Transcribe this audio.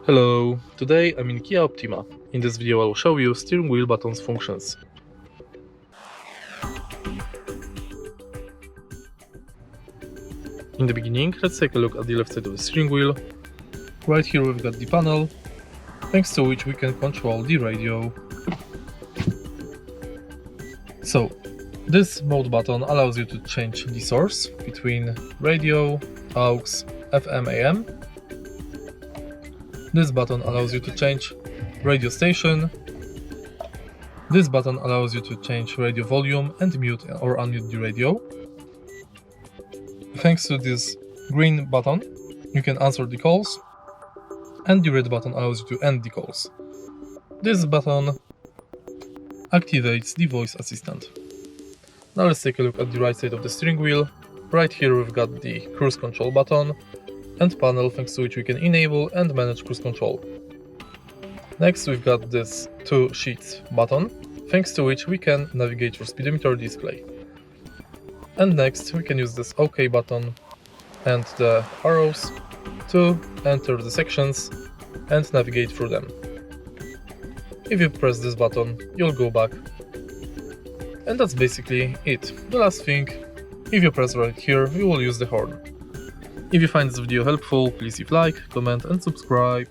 Hello, today I'm in Kia Optima. In this video I will show you steering wheel buttons functions. In the beginning, let's take a look at the left side of the steering wheel. Right here we've got the panel, thanks to which we can control the radio. So, this mode button allows you to change the source between radio, aux, FM, AM. This button allows you to change radio station. This button allows you to change radio volume and mute or unmute the radio. Thanks to this green button, you can answer the calls, and the red button allows you to end the calls. This button activates the voice assistant. Now let's take a look at the right side of the steering wheel. Right here we've got the cruise control button and panel, thanks to which we can enable and manage cruise control. Next we've got this 2 sheets button, thanks to which we can navigate through speedometer display. And next we can use this OK button and the arrows to enter the sections and navigate through them. If you press this button, you'll go back. And that's basically it. The last thing, if you press right here, you will use the horn. If you find this video helpful, please leave like, comment and subscribe.